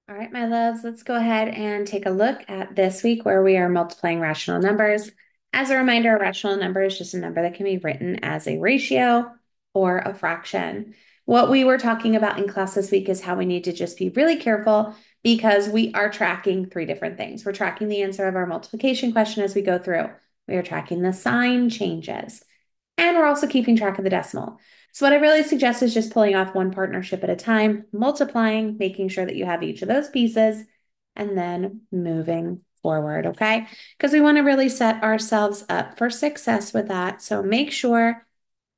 All right, my loves, let's go ahead and take a look at this week where we are multiplying rational numbers. As a reminder, a rational number is just a number that can be written as a ratio or a fraction. What we were talking about in class this week is how we need to just be really careful because we are tracking three different things. We're tracking the answer of our multiplication question as we go through. We are tracking the sign changes, and we're also keeping track of the decimal. So what I really suggest is just pulling off one partnership at a time, multiplying, making sure that you have each of those pieces, and then moving forward, okay? Because we want to really set ourselves up for success with that. So make sure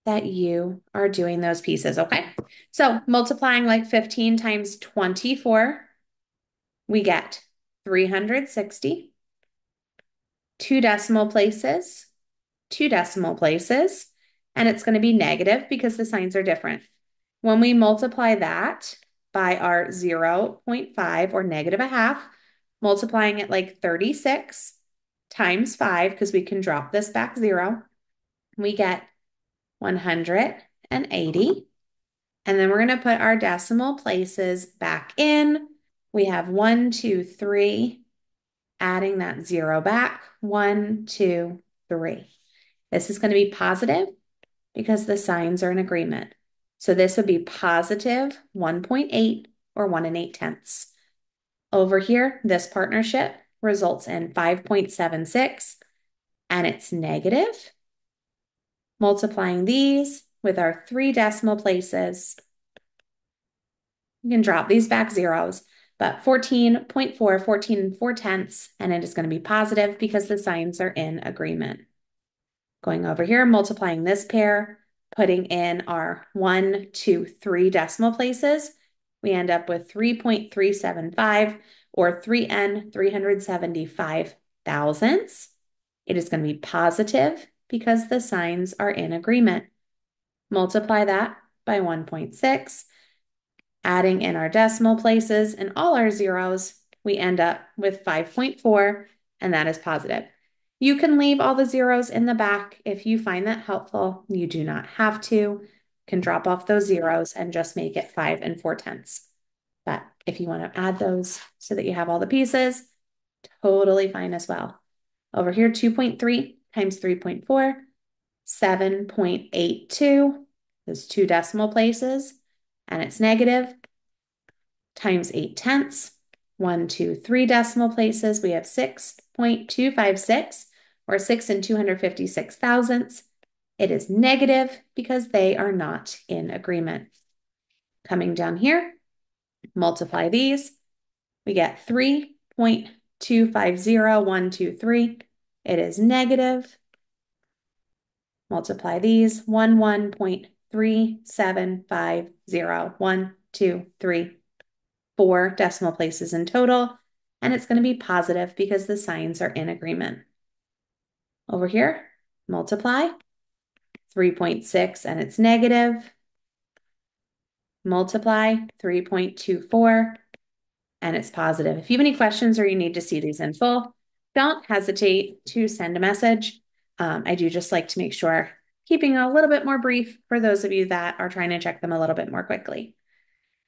that you are doing those pieces, okay? So multiplying like 15 times 24, we get 360, two decimal places, and it's going to be negative because the signs are different. When we multiply that by our 0.5 or negative a half, multiplying it like 36 times 5, because we can drop this back 0, we get 180. And then we're going to put our decimal places back in. We have 1, 2, 3, adding that 0 back. 1, 2, 3. This is going to be positive because the signs are in agreement. So this would be positive 1.8 or 1 and 8 tenths. Over here, this partnership results in 5.76, and it's negative. Multiplying these with our three decimal places, you can drop these back zeros, but 14.4, 14 and 4 tenths, and it is going to be positive because the signs are in agreement. Going over here, multiplying this pair, putting in our 1, 2, 3 decimal places, we end up with 3.375 or 3n, 375 thousandths. It is going to be positive because the signs are in agreement. Multiply that by 1.6, adding in our decimal places and all our zeros, we end up with 5.4, and that is positive. You can leave all the zeros in the back if you find that helpful. You do not have to. You can drop off those zeros and just make it 5 and 4 tenths. But if you want to add those so that you have all the pieces, totally fine as well. Over here, 2.3 times 3.4, 7.82. Those two decimal places, and it's negative, times 8 tenths. 1, 2, 3 decimal places, we have 6.256 or 6 and 256 thousandths. It is negative because they are not in agreement. Coming down here, multiply these, we get 3.250123. It is negative. Multiply these, 11.3750123. 4 decimal places in total, and it's going to be positive because the signs are in agreement. Over here, multiply 3.6 and it's negative. Multiply 3.24 and it's positive. If you have any questions or you need to see these in full, don't hesitate to send a message. I do just like to make sure keeping a little bit more brief for those of you that are trying to check them a little bit more quickly.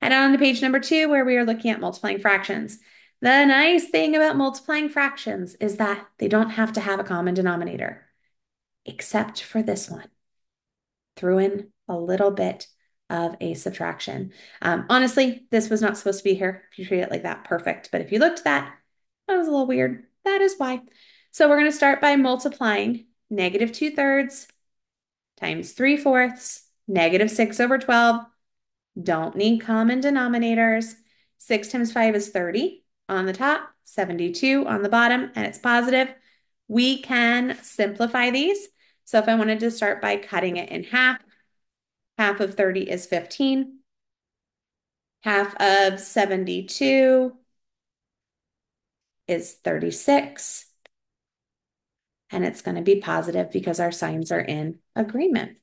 Head on to page number 2, where we are looking at multiplying fractions. The nice thing about multiplying fractions is that they don't have to have a common denominator, except for this one. Threw in a little bit of a subtraction. Honestly, this was not supposed to be here. If you treat it like that, perfect. But if you looked at that, that was a little weird. That is why. So we're going to start by multiplying negative 2/3 times 3/4, negative 6 over 12. Don't need common denominators. 6 times 5 is 30 on the top, 72 on the bottom, and it's positive. We can simplify these. So if I wanted to start by cutting it in half, half of 30 is 15. Half of 72 is 36. And it's going to be positive because our signs are in agreement.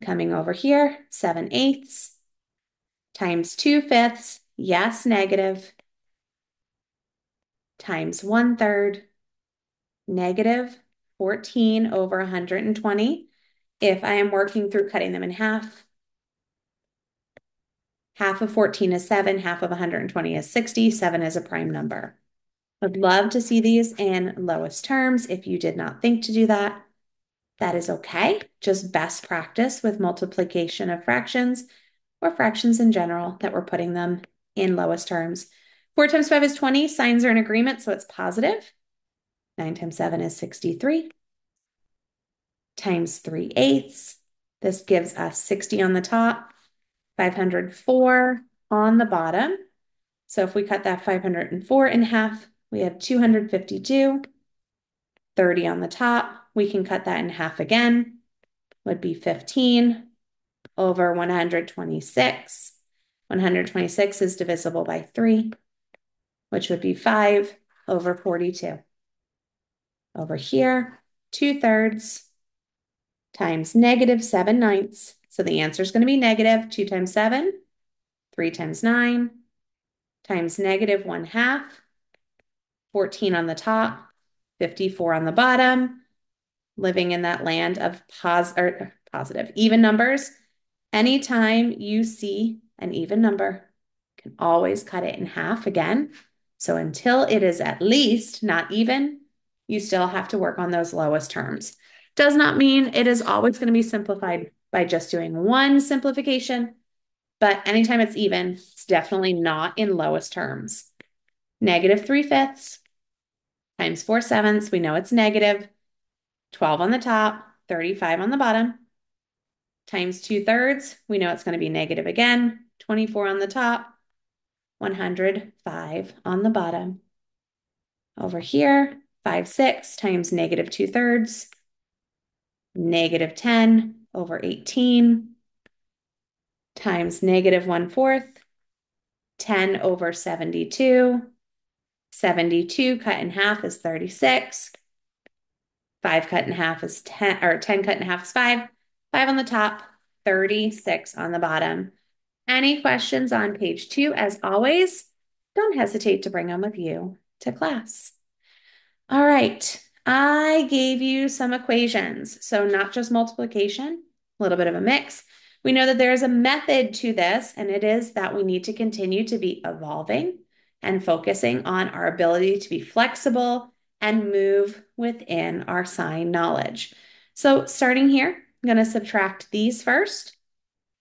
Coming over here, 7/8 times 2/5, yes, negative, times 1/3, negative 14 over 120. If I am working through cutting them in half, Half of 14 is 7. Half of 120 is 60. 7 is a prime number. I'd love to see these in lowest terms. If you did not think to do that, that is okay. Just best practice with multiplication of fractions or fractions in general that we're putting them in lowest terms. 4 times 5 is 20. Signs are in agreement, so it's positive. 9 times 7 is 63. Times 3/8. This gives us 60 on the top, 504 on the bottom. So if we cut that 504 in half, we have 252. 30 on the top. We can cut that in half again, would be 15 over 126. 126 is divisible by 3, which would be 5 over 42. Over here, 2/3 times -7/9. So the answer is going to be negative 2 times 7, 3 times 9, times -1/2, 14 on the top, 54 on the bottom. Living in that land of positive even numbers. Anytime you see an even number, you can always cut it in half again. So until it is at least not even, you still have to work on those lowest terms. Does not mean it is always going to be simplified by just doing one simplification, but anytime it's even, it's definitely not in lowest terms. -3/5 times 4/7, we know it's negative. 12 on the top, 35 on the bottom, times 2/3, we know it's going to be negative again, 24 on the top, 105 on the bottom. Over here, 5/6 times -2/3, -10 over 18, times -1/4, 10 over 72. 72 cut in half is 36. 5 cut in half is 10, or 10 cut in half is 5. 5 on the top, 36 on the bottom. Any questions on page 2? As always, don't hesitate to bring them with you to class. All right, I gave you some equations, so not just multiplication, a little bit of a mix. We know that there is a method to this, and it is that we need to continue to be evolving and focusing on our ability to be flexible and move within our sign knowledge. So starting here, I'm going to subtract these first.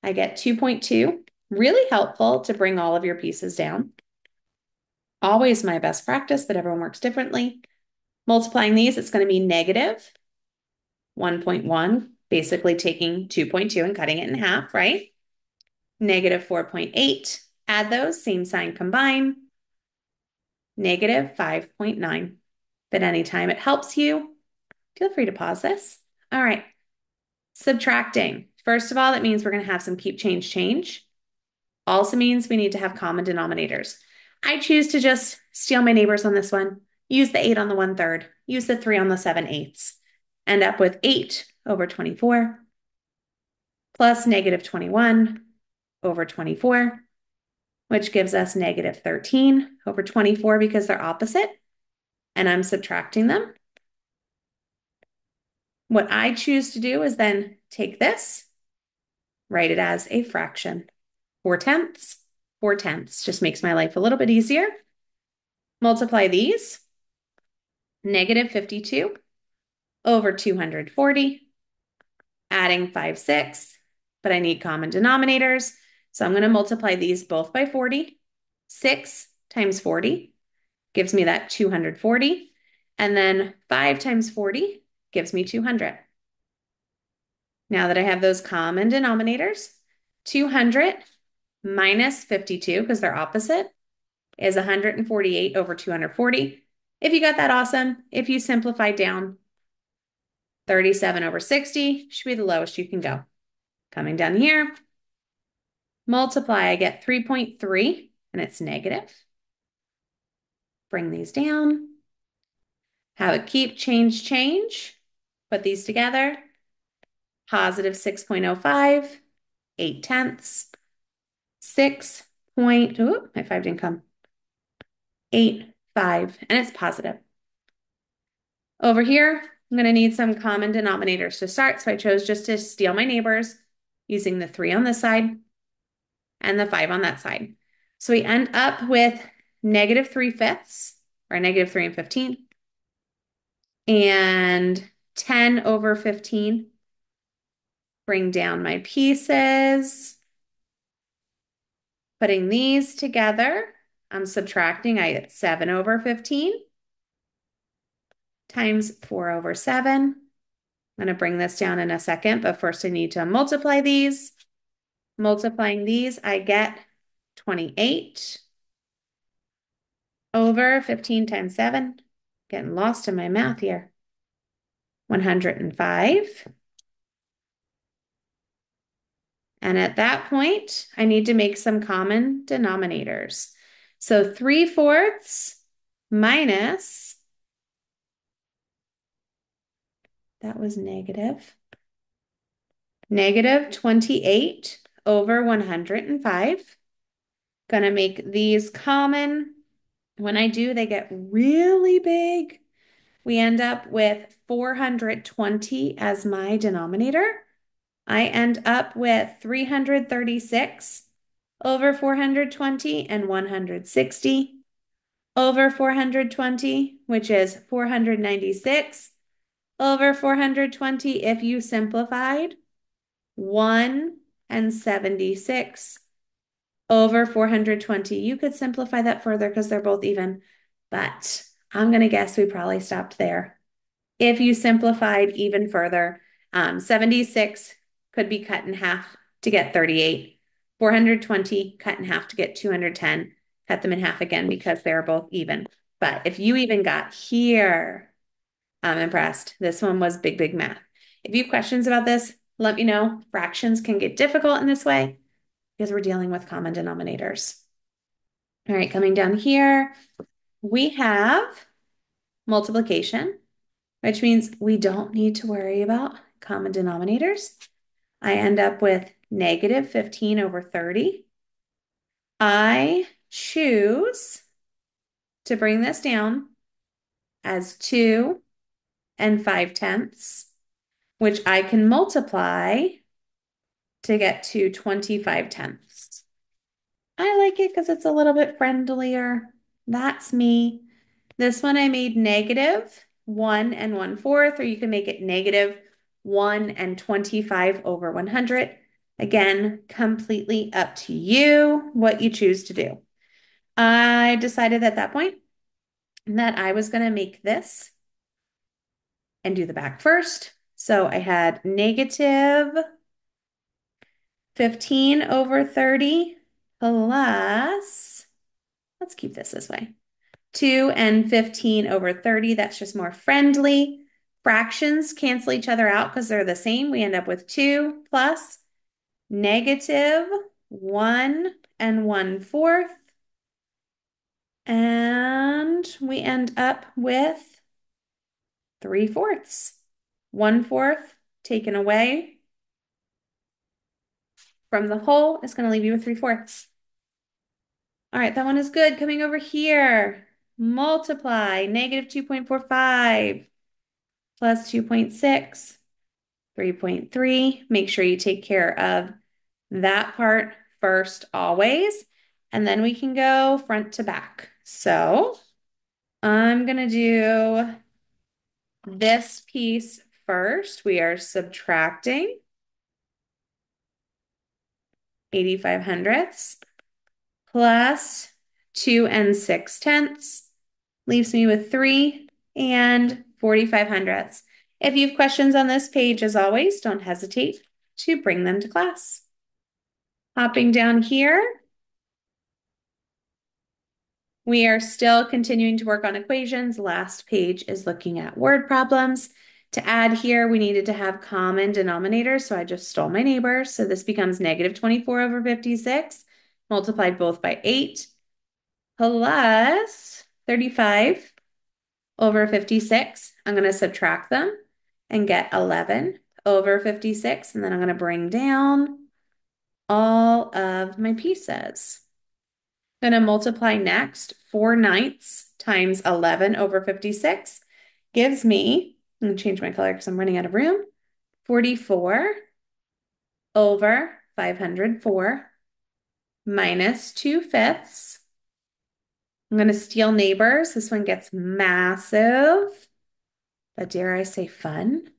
I get 2.2, really helpful to bring all of your pieces down. Always my best practice, but everyone works differently. Multiplying these, it's going to be negative 1.1, basically taking 2.2 and cutting it in half, right? -4.8, add those, same sign, combine. -5.9. But anytime it helps you, feel free to pause this. All right, subtracting. First of all, that means we're going to have some keep, change, change. Also means we need to have common denominators. I choose to just steal my neighbors on this one. Use the 8 on the 1/3. Use the 3 on the 7/8. End up with 8 over 24 plus -21 over 24, which gives us -13 over 24 because they're opposite. And I'm subtracting them. What I choose to do is then take this, write it as a fraction. 4/10, 4/10. Just makes my life a little bit easier. Multiply these. -52 over 240, adding 5/6, but I need common denominators. So I'm going to multiply these both by 40. 6 times 40 gives me that 240. And then 5 times 40 gives me 200. Now that I have those common denominators, 200 minus 52, because they're opposite, is 148 over 240. If you got that, awesome. If you simplify down, 37 over 60 should be the lowest you can go. Coming down here, multiply, I get 3.3, and it's negative. Bring these down. Have a keep, change, change. Put these together. Positive 6.05, 8/10. 6 point, oh, my 5 didn't come. 8.5, and it's positive. Over here, I'm going to need some common denominators to start, so I chose just to steal my neighbors using the 3 on this side and the 5 on that side. So we end up with negative 3/5, or negative 3 and 15, and 10 over 15. Bring down my pieces. Putting these together, I'm subtracting. I get 7 over 15 times 4 over 7. I'm going to bring this down in a second, but first I need to multiply these. Multiplying these, I get 28 over 15 times 7. Getting lost in my math here. 105. And at that point, I need to make some common denominators. So 3/4 minus, that was negative 28 over 105. Gonna make these common. When I do, they get really big. We end up with 420 as my denominator. I end up with 336 over 420 and 160 over 420, which is 496 over 420 if you simplified. 1 and 76 over 420. You could simplify that further because they're both even, but I'm going to guess we probably stopped there. If you simplified even further, 76 could be cut in half to get 38. 420 cut in half to get 210. Cut them in half again because they're both even. But if you even got here, I'm impressed. This one was big, big math. If you have questions about this, let me know. Fractions can get difficult in this way because we're dealing with common denominators. All right, coming down here, we have multiplication, which means we don't need to worry about common denominators. I end up with negative 15 over 30. I choose to bring this down as 2 and 5/10, which I can multiply to get to 25/10. I like it because it's a little bit friendlier. That's me. This one I made negative 1 and 1/4, or you can make it negative 1 and 25 over 100. Again, completely up to you what you choose to do. I decided at that point that I was going to make this and do the back first. So I had negative 15 over 30 plus, let's keep this way. 2 and 15 over 30. That's just more friendly. Fractions cancel each other out because they're the same. We end up with 2 plus negative 1 and 1/4. And we end up with 3/4. 1/4 taken away from the whole is going to leave you with 3/4. All right, that one is good. Coming over here, multiply negative 2.45 plus 2.6, 3.3. Make sure you take care of that part first always, and then we can go front to back. So I'm going to do this piece first. We are subtracting 85/100 plus 2 and 6/10 leaves me with 3 and 45/100. If you have questions on this page, as always, don't hesitate to bring them to class. Hopping down here, we are still continuing to work on equations. Last page is looking at word problems. To add here, we needed to have common denominators, so I just stole my neighbor. So this becomes negative 24 over 56, multiplied both by 8, plus 35 over 56. I'm going to subtract them and get 11 over 56, and then I'm going to bring down all of my pieces. I'm going to multiply next. 4/9 times 11 over 56 gives me, I'm going to change my color because I'm running out of room, 44 over 504. minus 2/5. I'm going to steal neighbors. This one gets massive, but dare I say fun,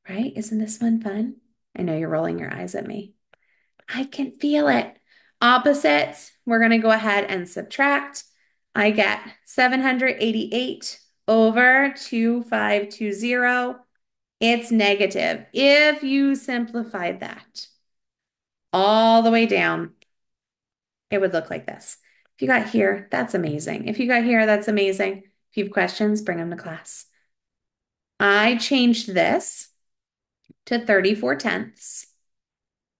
right? Isn't this one fun? I know you're rolling your eyes at me. I can feel it. Opposites, we're going to go ahead and subtract. I get 788 over 2520. It's negative. If you simplified that all the way down, it would look like this. If you got here, that's amazing. If you got here, that's amazing. If you have questions, bring them to class. I changed this to 34/10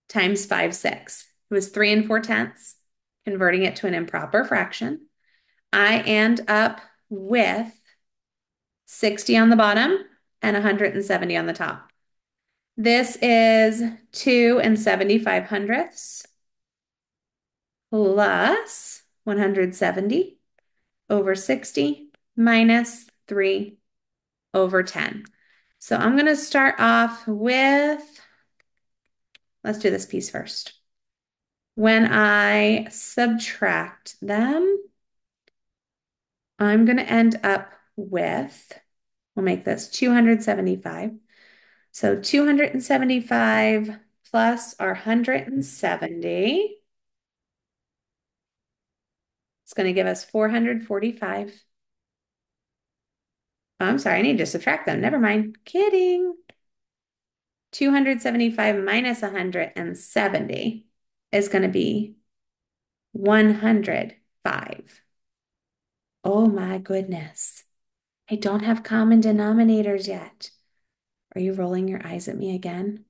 times 5/6. It was 3 4/10, converting it to an improper fraction. I end up with 60 on the bottom and 170 on the top. This is 2 75/100 plus 170 over 60 minus 3 over 10. So I'm going to start off with, let's do this piece first. When I subtract them, I'm going to end up with, we'll make this 275. So 275 plus our 170. It's going to give us 445. Oh, I'm sorry, I need to subtract them. Never mind. Kidding. 275 minus 170 is going to be 105. Oh my goodness. I don't have common denominators yet. Are you rolling your eyes at me again?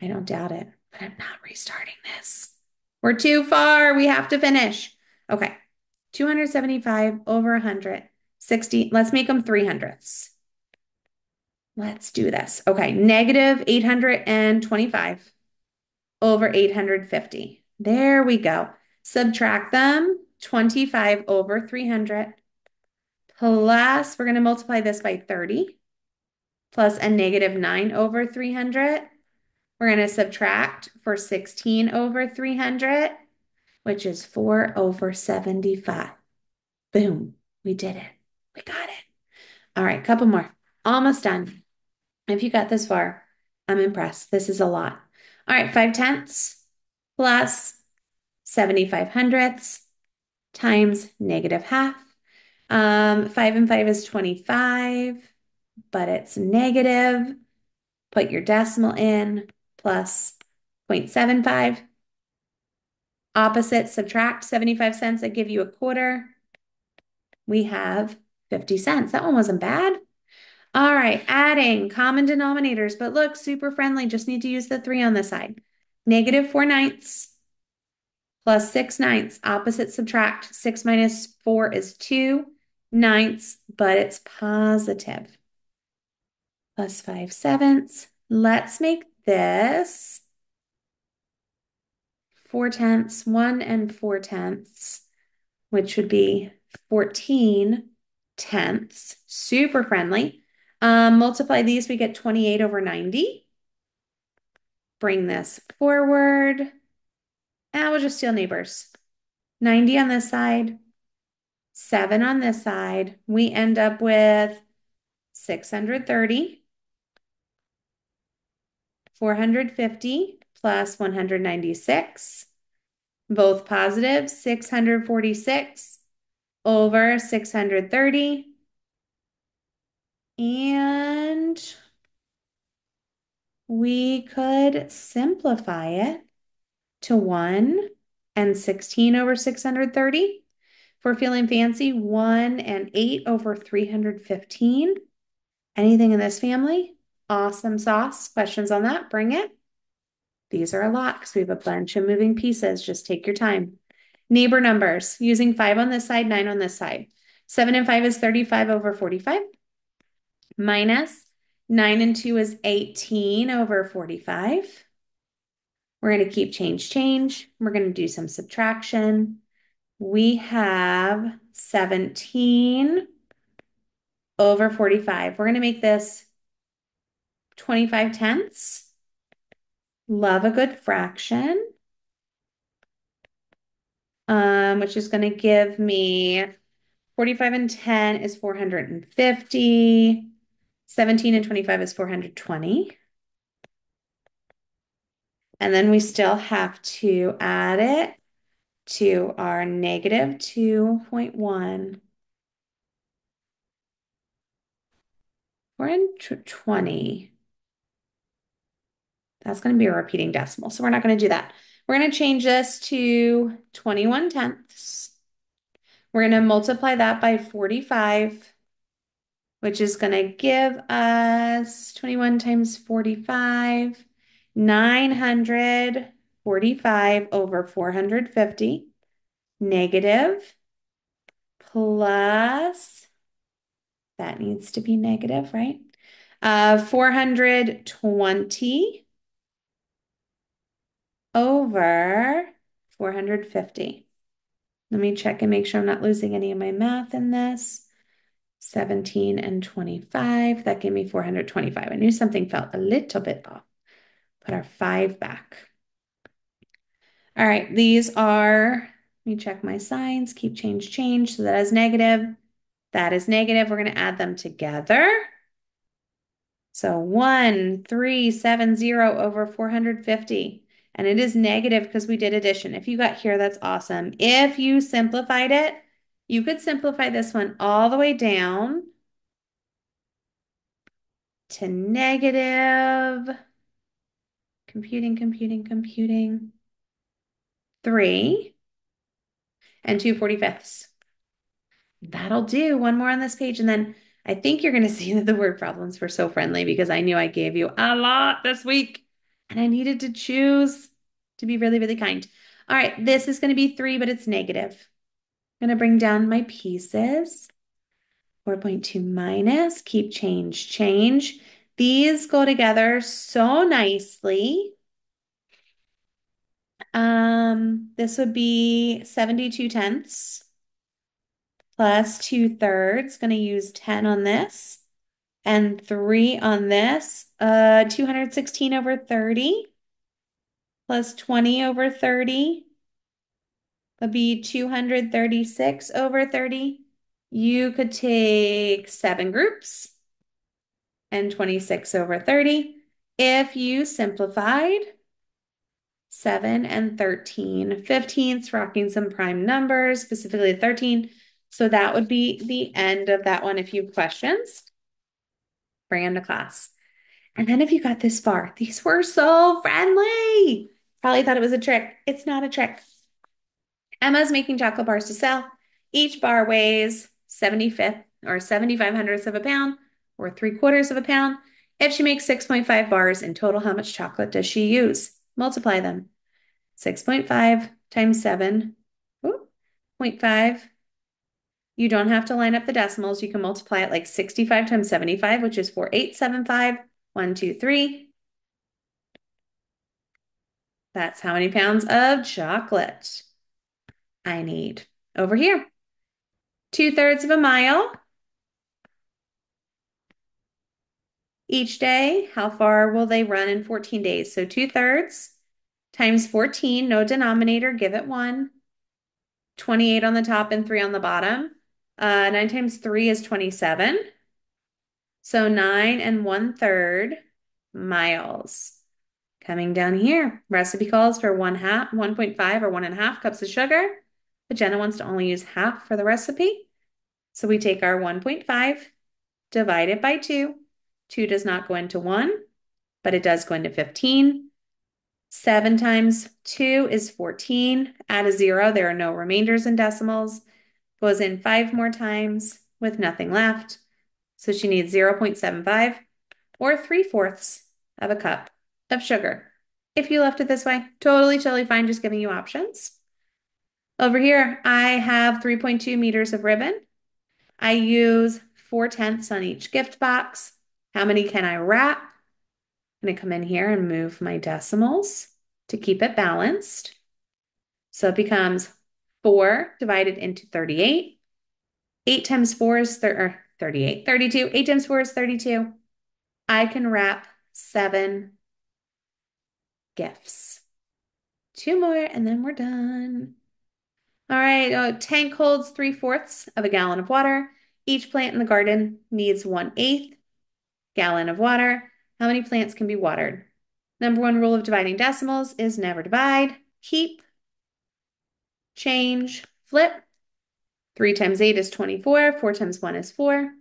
I don't doubt it, but I'm not restarting this. We're too far. We have to finish. Okay. 275 over 160. Let's make them 300ths. Let's do this. Okay. Negative 825 over 850. There we go. Subtract them. 25 over 300 plus, we're going to multiply this by 30 plus a negative 9 over 300. We're going to subtract for 16 over 300, which is 4 over 75. Boom. We did it. We got it. All right, couple more. Almost done. If you got this far, I'm impressed. This is a lot. All right, 5/10 plus 75/100 times negative half. 5 and 5 is 25, but it's negative. Put your decimal in plus 0.75. Opposite, subtract 75 cents. I give you a quarter. We have 50 cents. That one wasn't bad. All right, adding common denominators, but look, super friendly. Just need to use the 3 on this side. Negative 4/9 plus 6/9. Opposite, subtract. 6 minus 4 is 2/9, but it's positive. Plus 5/7. Let's make this 4/10, 1 and 4/10, which would be 14/10. Super friendly. Multiply these, we get 28 over 90. Bring this forward. And we'll just steal neighbors. 90 on this side, 7 on this side. We end up with 630. 450 plus 196. Both positive, 646 over 630. And we could simplify it to 1 and 16 over 630. If we're feeling fancy, 1 and 8 over 315. Anything in this family? Awesome sauce. Questions on that? Bring it. These are a lot because we have a bunch of moving pieces. Just take your time. Neighbor numbers, using 5 on this side, 9 on this side. 7 and 5 is 35 over 45. Minus 9 and 2 is 18 over 45. We're going to keep change. We're going to do some subtraction. We have 17 over 45. We're going to make this 25/10. Love a good fraction. which is going to give me 45 and 10 is 450. 17 and 25 is 420. And then we still have to add it to our negative 2.1. 420. That's going to be a repeating decimal, so we're not going to do that. We're going to change this to 21 tenths. We're going to multiply that by 45, which is going to give us 21 times 45, 945 over 450, negative, plus, that needs to be negative, right? 420 over 450. Let me check and make sure I'm not losing any of my math in this. 17 and 25, that gave me 425. I knew something felt a little bit off. Put our 5 back. All right, these are, let me check my signs, keep change, change. So that is negative. That is negative. We're going to add them together. So 1370 over 450. And it is negative because we did addition. If you got here, that's awesome. If you simplified it, you could simplify this one all the way down to negative, computing, 3 and 2/45. That'll do. One more on this page. And then I think you're going to see that the word problems were so friendly because I knew I gave you a lot this week and I needed to choose to be really, really kind. All right, this is going to be 3, but it's negative. I'm going to bring down my pieces. 4.2 minus, keep change, change. These go together so nicely. This would be 72 tenths plus 2/3. Going to use 10 on this and 3 on this. 216 over 30 plus 20 over 30 would be 236 over 30. You could take 7 groups and 26 over 30. If you simplified 7 and 13, 15ths, rocking some prime numbers, specifically 13. So that would be the end of that one. If you have questions, bring them to class. And then if you got this far, these were so friendly. Probably thought it was a trick. It's not a trick. Emma's making chocolate bars to sell. Each bar weighs 75th or 75 hundredths of a pound or 3/4 of a pound. If she makes 6.5 bars in total, how much chocolate does she use? Multiply them. 6.5 times 7, ooh, 0.5. You don't have to line up the decimals. You can multiply it like 65 times 75, which is 4,875. 1, 2, 3. That's how many pounds of chocolate I need. Over here, 2/3 of a mile. Each day, how far will they run in 14 days? So 2/3 times 14, no denominator, give it 1. 28 on the top and 3 on the bottom. 9 times 3 is 27. So 9 and 1/3 miles. Coming down here, recipe calls for 1.5 or 1.5 cups of sugar, but Jenna wants to only use half for the recipe. So we take our 1.5, divide it by 2. 2 does not go into 1, but it does go into 15. 7 times 2 is 14. Add a 0. There are no remainders in decimals. Goes in 5 more times with nothing left. So she needs 0.75 or 3/4 of a cup of sugar. If you left it this way, totally fine, just giving you options. Over here, I have 3.2 meters of ribbon. I use 4/10 on each gift box. How many can I wrap? I'm going to come in here and move my decimals to keep it balanced. So it becomes 4 divided into 38. 8 times 4 is 38. 32. 8 times 4 is 32. I can wrap 7 gifts. 2 more and then we're done. All right, a tank holds 3/4 of a gallon of water. Each plant in the garden needs 1/8 gallon of water. How many plants can be watered? Number one rule of dividing decimals is never divide. Keep, change, flip. 3 times 8 is 24. 4 times 1 is 4.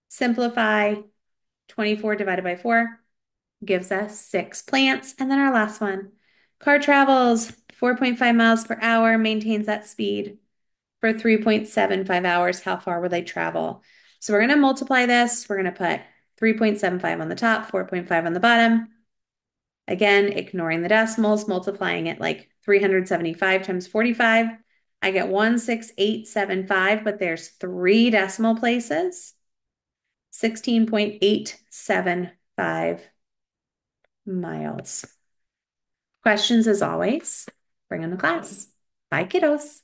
Simplify. 24 divided by 4 gives us 6 plants. And then our last one. Car travels 4.5 miles per hour, maintains that speed for 3.75 hours. How far will they travel? So we're going to multiply this. We're going to put 3.75 on the top, 4.5 on the bottom. Again, ignoring the decimals, multiplying it like 375 times 45. I get 16875, but there's 3 decimal places. 16.875 miles. Questions as always, bring in the class. Bye, kiddos.